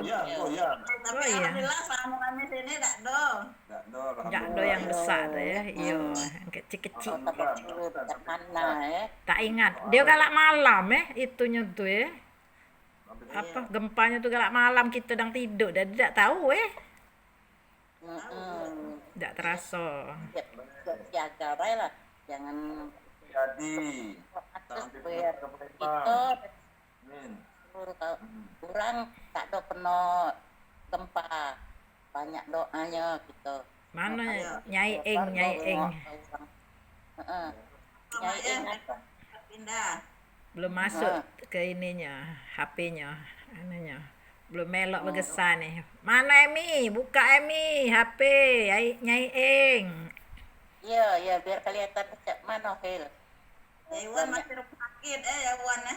Goyang, Iya. goyang. Tapi Oh iya, alhamdulillah selama kami sini tak do. Enggak do, nggak do alhamdulillah. yang besar dah ya. Iya, Hmm. yang kecil-kecil. Kota kecil dekat mana ya? Tak ingat. Dia galak malam itunya tuh ya. Habis Apa gempanya tuh galak malam kita sedang tidur dan tidak tahu tidak terasa. Jaga baik lah, jangan jadi. atas Sampai biar ke itu Palembang. Amin. kurang tak ada penuh gempa, banyak doanya gitu. Mana Nyai Eng, Nyai Eng. Nyai Eng Pindah. Belum masuk ke ininya, HP-nya, anunya. Belum melok bergesan nih. Mana Emi? Buka Emi, HP Nyai Eng. Iya, biar kelihatan cak mana Hil. Ya Iwan masih rumah sakit ya Iwan ya.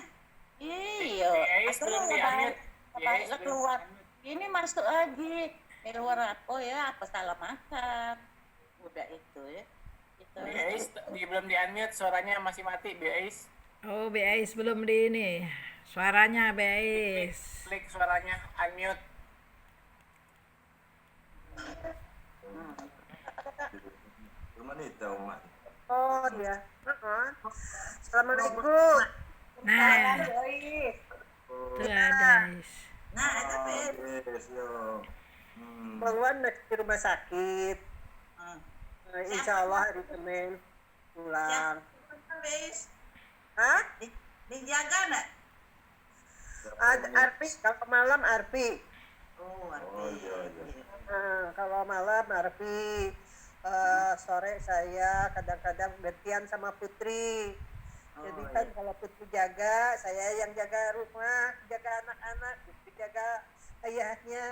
Iya, belum diambil. baiklah keluar. Ini masuk lagi. Di luar apa ya? Apa salah makan? Udah itu ya. Itu. BAIS belum di-unmute, suaranya masih mati BAIS. Oh, BAIS belum di ini. Suaranya BAIS. Klik suaranya unmute. Rumah nih tahu mak. Oh dia. Assalamualaikum. Nah, Baik. itu ada. Nah, tapi Yes, yo. Bang Wan masih di rumah sakit. Insya Allah hari Senin pulang. Wis Hah? dijaga enggak? Ada Arpi, kalau malam Arpi. Oh, Oh iya, iya. Kalau malam Arpi. Sore saya kadang-kadang gantian sama Putri. Jadi kan kalau Putri jaga, saya yang jaga rumah, jaga anak-anak, Putri jaga ayahnya.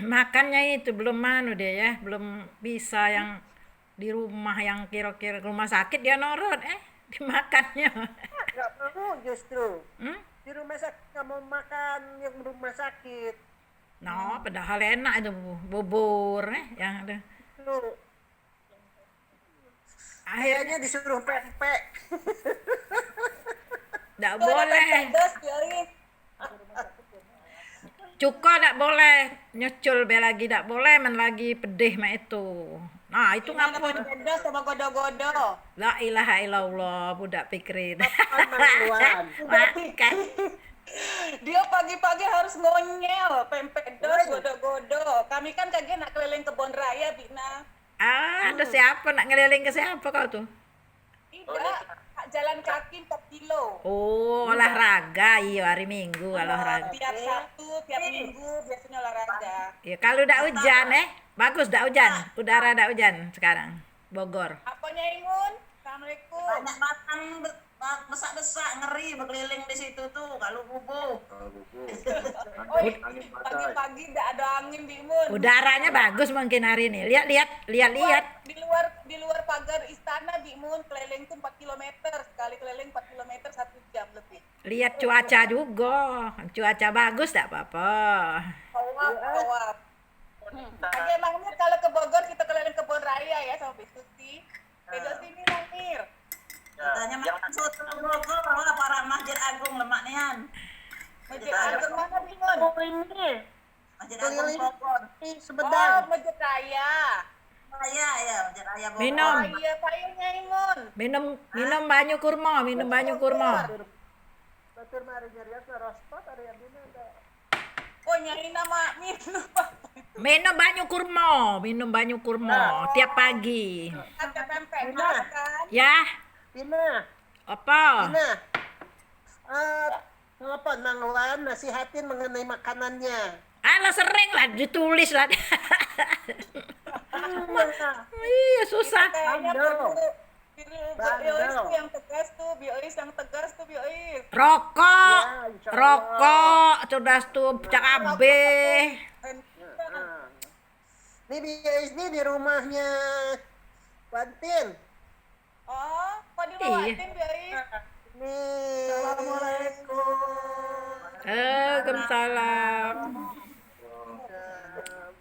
Makannya itu belum dia ya, belum bisa yang di rumah yang kira-kira rumah sakit dia nurut dimakannya. Nggak mau justru. Hmm? Di rumah sakit nggak mau makan yang rumah sakit. No, padahal enak itu bubur yang ada. Tuh, Akhirnya kayaknya disuruh pempek. tidak boleh. Cuka tidak boleh, nyecul be lagi tidak boleh, men lagi pedih mah itu. Nah, itu ngapun. Godo sama godo-godo. La ilaha illallah, budak pikirin. Makan. Makan. Dia pagi-pagi harus ngonyel, pempek dos, godo-godo. Kami kan kagak nak keliling kebun raya, Bina. Ada siapa nak ngeliling ke siapa kau tuh? Tidak, jalan kaki 4 kilo. Oh, olahraga, iya hari Minggu olahraga. Tiap Sabtu, tiap Minggu biasanya olahraga. Ya kalau udah hujan bagus udah hujan, udara udah hujan sekarang, Bogor. Apanya Ingun? Assalamualaikum. Banyak makan besak-besak ngeri berkeliling di situ tuh kalau bubuk. Kalau buku. Oh, Angin badai. pagi-pagi tidak ada angin di Ingun. Udaranya bagus mungkin hari ini. Lihat. Di luar pagar istana di Mun keliling tuh 4 km, sekali keliling 4 km 1 jam lebih. Lihat cuaca juga. Cuaca bagus tak apa-apa. Awap. Lagi emangnya kalau ke Bogor kita keliling kebun raya ya sama Bisuti. Beda sini Nangir. Katanya makan soto Bogor lah para Masjid Agung Lemak Nian. Masjid Agung mana Bingun? Masjid Agung Bogor. Sebentar. Oh, Masjid Raya. Ya, Masjid Raya Bogor. Minum. Oh iya, payungnya Ingun. Minum banyu kurma. Batur mari nyarios na rospot ada yang bina ada. Oh, nyari nama minum. Minum banyu kurma tiap pagi. Ada pempek kan? Ya, Bina, apa? Bina. Ngapa Nang Wan nasihatin mengenai makanannya? Alah sering lah ditulis lah. Iya susah. Kayaknya Bandel. Biois tuh yang tegas tuh, Biois. Rokok, Ya, insya Allah. rokok, cerdas tuh cabe. Ini ini di rumahnya Wantin. Oh, kok Iya. dilewatin Biois? Nih. Assalamualaikum. Waalaikumsalam.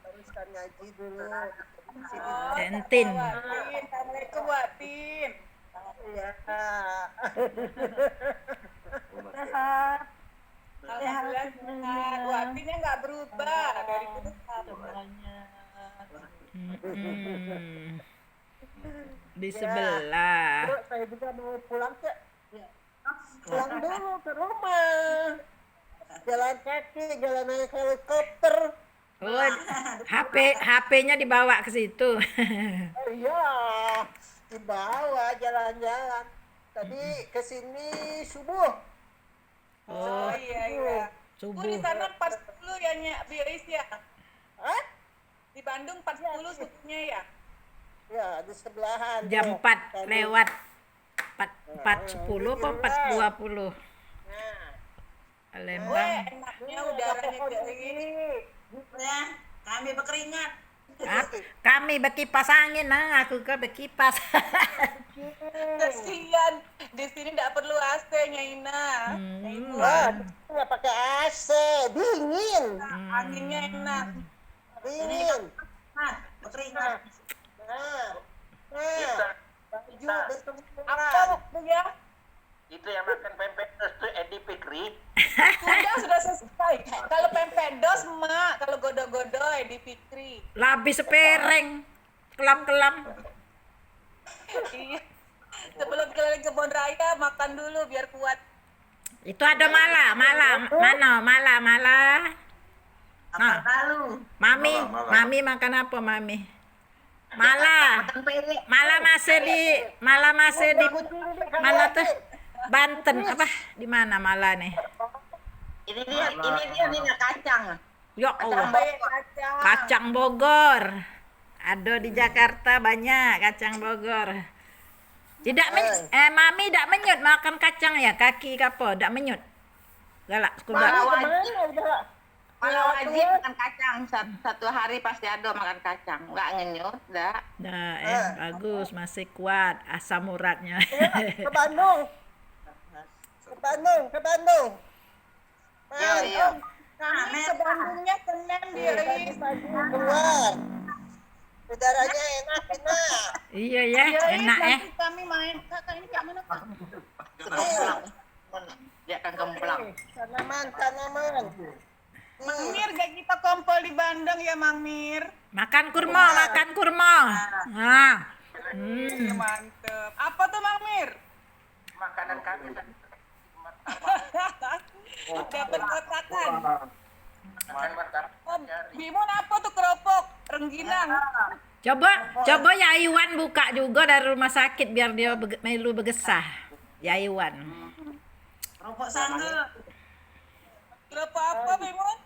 Teruskan ngaji dulu. Entin. Watin, Assalamualaikum Watin. Iya. Alhamdulillah sehat. Hatinya nggak berubah dari dulu sama. Mm-mm. Di sebelah. Bro, saya juga mau pulang ke pulang dulu ke rumah. Jalan kaki, jalan naik helikopter. Oh, HP-nya dibawa ke situ. Oh iya, dibawa jalan-jalan. Tadi ke sini subuh. Oh iya iya. Di Subuh. sana 40 ya Nyak Biris ya. Hah? Di Bandung 40 subuhnya ya. Ya, di sebelahan. Jam tuh. 4 Tadi. lewat 4.10 apa 4.20 Nah, Palembang. Weh, enaknya udaranya pohon kayak tinggi. gini. Ya, kami berkeringat. Kami berkipas angin, nah aku kan berkipas. Kasihan. Di sini tidak perlu AC Nyaina. Wah, nggak pakai AC, dingin. Anginnya enak. Dingin. Nah, berkeringat. Nah, baju betul Apa Bu ya? Itu yang makan pempek itu Edi Fikri. Sudah selesai. Kalau pempedos Mak, kalau godo-godo Edi Fikri. Labis sepereng, kelam-kelam. Iya. Sebelum keliling kebun raya makan dulu biar kuat. Itu ada mala. Nah, Lalu, mami, Malah. mami makan apa mami? Mala masih di mana tuh? Banten apa? Di mana Mala nih? ini dia nih kacang. Ya Allah. Sampai kacang. Kacang Bogor. Ada di Jakarta banyak kacang Bogor. Tidak mami tidak menyut makan kacang ya, kaki kapo, tidak menyut. Galak kuda. Kalau wajib makan kacang, satu hari pasti ada makan kacang, nggak ngenyut, dah. Nah, bagus, masih kuat asam uratnya. ke Bandung. Ke Bandung. Iya. Kami ke Bandungnya Senin Biris. Keluar. Udaranya enak. Iya ya, enak ya. Nanti kami main. Kakak ini kayak mana Pak? Dia akan kemplang. Tanaman. Mang Mir gak kita kumpul di Bandung ya Mang Mir. Makan kurma. Nah. Iya, mantep. Apa tuh Mang Mir? Makanan kami. Dapat kotakan. Makan martabak. Oh, Bimun apa tuh keropok? Rengginang. Coba ya Iwan buka juga dari rumah sakit biar dia melu bergesah. Ya Iwan. Rokok sanggul. Keropok apa Bimun?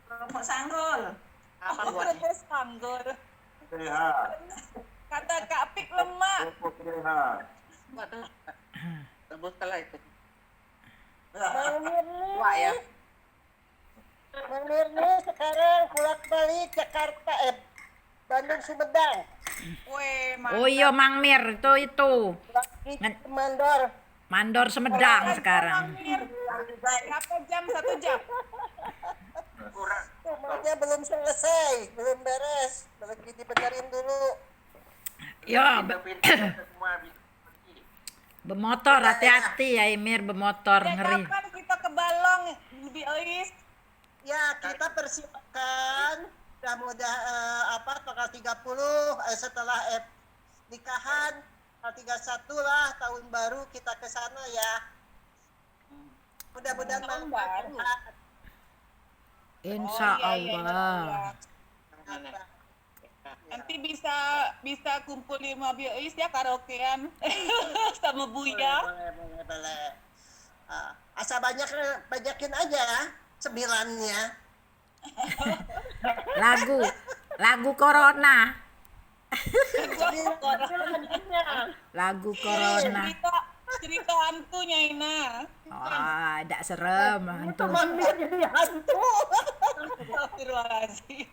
Rokok sanggul. Apa Oh, buat? keropok sanggul. Sehat. Kata Kak Pik lemak. Cukup sehat. Tebus kalah itu. Wah ya. Bang Mirni sekarang pulang balik Jakarta, Bandung Sumedang. Weh, mantap. Oh iya Mang Mir itu. Lagi ke Mandor. Mandor Semedang sekarang. Mang Mir. Berapa jam? 1 jam? Rumahnya belum selesai, belum beres. Lagi dibenerin dulu. Ya, Pintu-pintu semua bisa pergi. bermotor hati-hati ya Emir bermotor Ya, ngeri. kapan kita ke Balong, Bi Ois? Ya, kita persiapkan tanggal 30 setelah nikahan tanggal 31 lah tahun baru kita ke sana ya. Mudah-mudahan Tahun manfaat. baru. Insya Oh, iya, Allah. iya. Nanti bisa kumpul di rumah Bi Ois ya karaokean sama Buya. Boleh. Asal banyakin aja 9-nya. Lagu Corona. 9-nya. Lagu Corona. Cerita hantunya Ina. Wah, tidak serem hantu. Mang Mir jadi hantu. Astagfirullahaladzim.